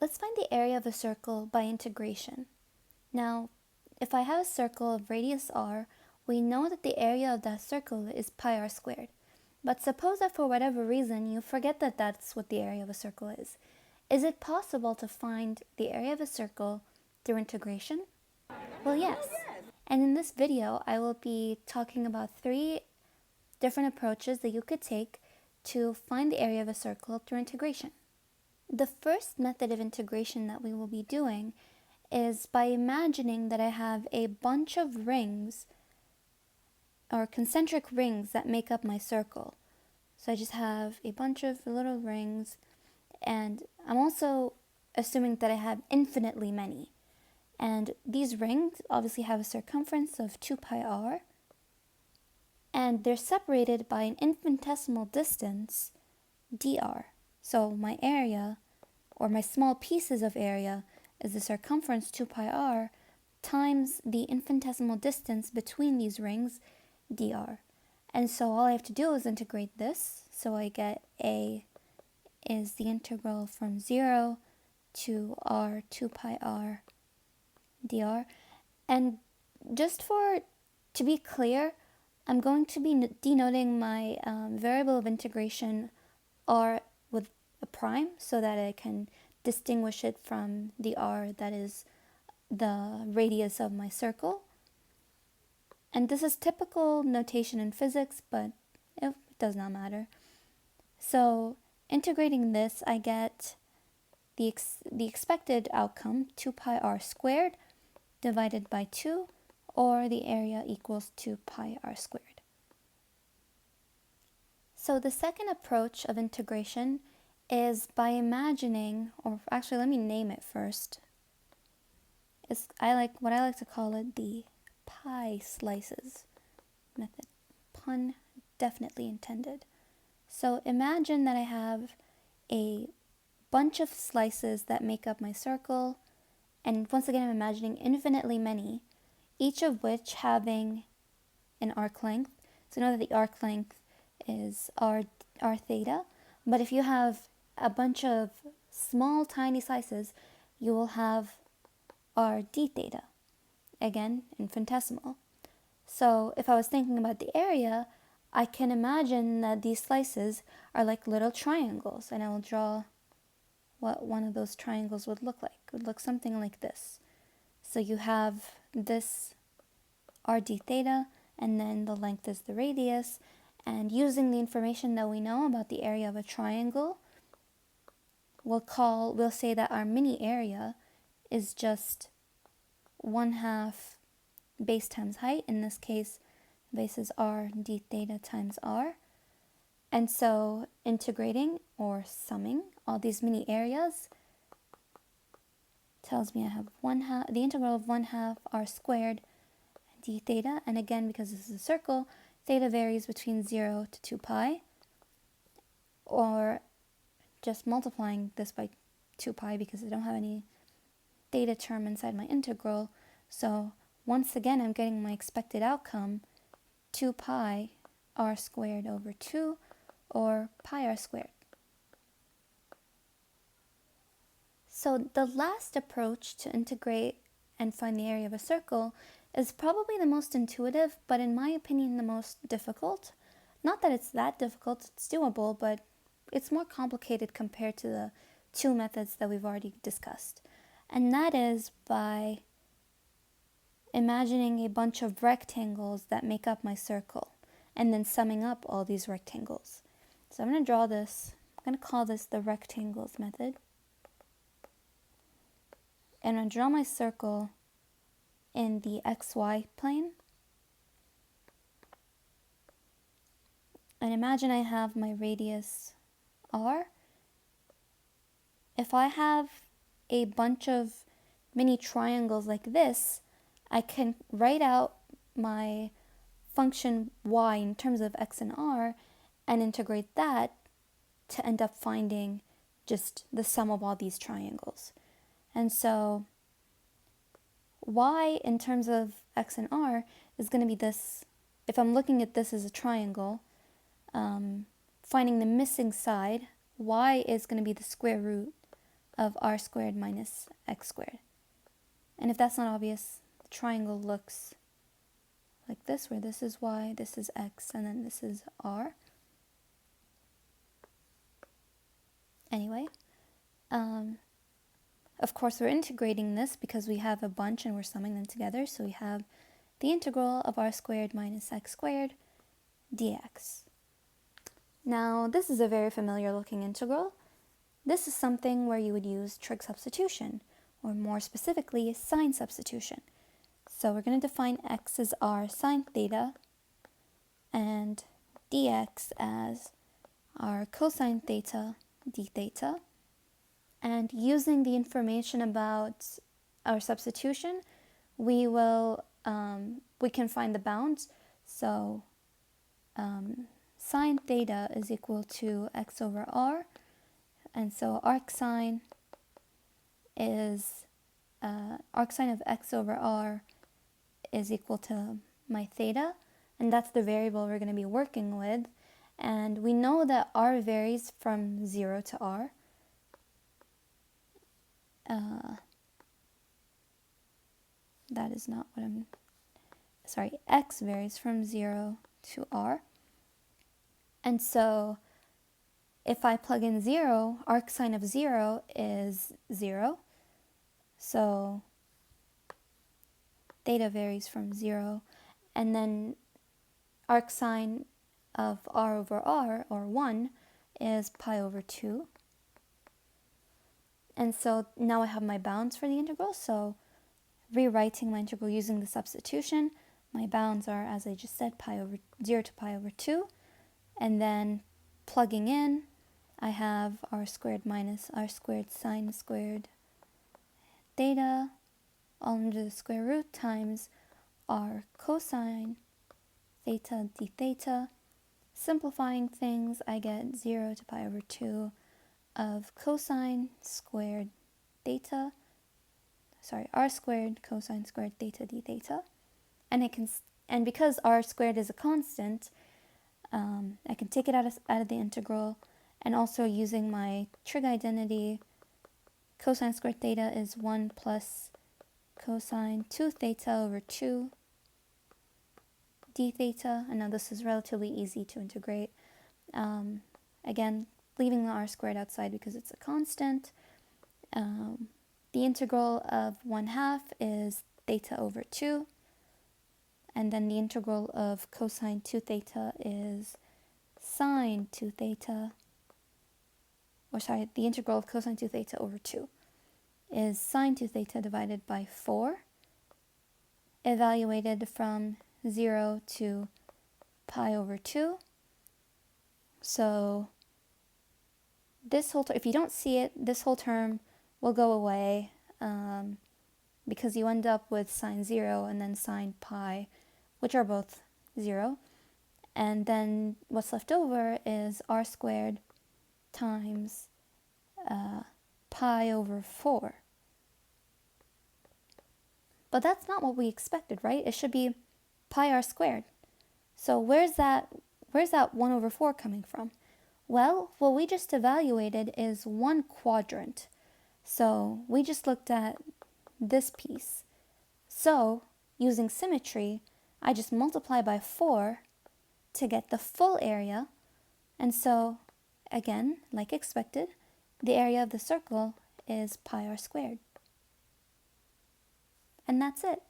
Let's find the area of a circle by integration. Now, if I have a circle of radius r, we know that the area of that circle is pi r squared. But suppose that for whatever reason you forget that that's what the area of a circle is. Is it possible to find the area of a circle through integration? Well, yes. And in this video, I will be talking about 3 different approaches that you could take to find the area of a circle through integration. The first method of integration that we will be doing is by imagining that I have a bunch of rings or concentric rings that make up my circle. So I just have a bunch of little rings, and I'm also assuming that I have infinitely many. And these rings obviously have a circumference of 2 pi r, and they're separated by an infinitesimal distance, dr. So my area, or my small pieces of area, is the circumference 2 pi r times the infinitesimal distance between these rings, dr. And so all I have to do is integrate this. So I get a is the integral from 0 to r 2 pi r dr. And just to be clear, I'm going to be denoting my variable of integration r with a prime so that I can distinguish it from the r that is the radius of my circle. And this is typical notation in physics, but it does not matter. So integrating this, I get the expected outcome, 2 pi r squared divided by 2, or the area equals 2 pi r squared. So the second approach of integration is by imagining, or actually let me name it first. What I like to call it the pie slices method. Pun definitely intended. So imagine that I have a bunch of slices that make up my circle, and once again I'm imagining infinitely many, each of which having an arc length. So know that the arc length is r theta, but if you have a bunch of small tiny slices, you will have r d theta, again infinitesimal. So if I was thinking about the area, I can imagine that these slices are like little triangles, and I will draw what one of those triangles would look like. It would look something like this. So you have this r d theta, and then the length is the radius, and using the information that we know about the area of a triangle, we'll say that our mini area is just 1/2 base times height. In this case, base is r d theta times r. And so integrating or summing all these mini areas tells me I have the integral of 1/2 r squared d theta. And again, because this is a circle, theta varies between 0 to 2 pi, or just multiplying this by 2 pi because I don't have any theta term inside my integral. So once again, I'm getting my expected outcome, 2 pi r squared over 2, or pi r squared. So the last approach to integrate and find the area of a circle is probably the most intuitive, but in my opinion the most difficult. Not that it's that difficult, it's doable, but it's more complicated compared to the 2 methods that we've already discussed. And that is by imagining a bunch of rectangles that make up my circle, and then summing up all these rectangles. So I'm going to draw this. I'm going to call this the rectangles method. And I draw my circle in the xy plane. And imagine I have my radius r. If I have a bunch of mini triangles like this, I can write out my function y in terms of x and r and integrate that to end up finding just the sum of all these triangles. And so y in terms of x and r is going to be this. If I'm looking at this as a triangle, finding the missing side, y is going to be the square root of r squared minus x squared. And if that's not obvious, the triangle looks like this, where this is y, this is x, and then this is r. Anyway, of course we're integrating this because we have a bunch and we're summing them together, so we have the integral of r squared minus x squared dx. Now, this is a very familiar looking integral. This is something where you would use trig substitution, or more specifically, sine substitution. So we're going to define x as r sine theta and dx as r cosine theta d theta. And using the information about our substitution, we can find the bounds. So sine theta is equal to x over r, and so arcsine of x over r is equal to my theta, and that's the variable we're going to be working with. And we know that r varies from 0 to r. That is not what I'm, sorry, x varies from 0 to r. And so if I plug in 0, arcsine of 0 is 0. So theta varies from 0. And then arcsine of r over r, or 1, is pi over 2. And so now I have my bounds for the integral. So rewriting my integral using the substitution, my bounds are, as I just said, 0 to pi over 2. And then plugging in, I have r squared minus r squared sine squared theta all under the square root times r cosine theta d theta. Simplifying things, I get 0 to pi over 2 of cosine squared theta, r squared cosine squared theta d theta. And because r squared is a constant, I can take it out of the integral, and also using my trig identity, cosine squared theta is 1 plus cosine 2 theta over 2 d theta. And now this is relatively easy to integrate. Again, leaving the r squared outside because it's a constant. The integral of 1/2 is theta over 2. And then the integral of cosine 2 theta is sine 2 theta. The integral of cosine 2 theta over 2 is sine 2 theta divided by 4, evaluated from 0 to pi over 2. So this whole if you don't see it, this whole term will go away, because you end up with sine 0 and then sine pi, which are both 0. And then what's left over is r squared times pi over 4. But that's not what we expected, right? It should be pi r squared. So where's that 1 over 4 coming from? Well, what we just evaluated is 1 quadrant. So we just looked at this piece. So using symmetry, I just multiply by 4 to get the full area. And so, again, like expected, the area of the circle is pi r squared. And that's it.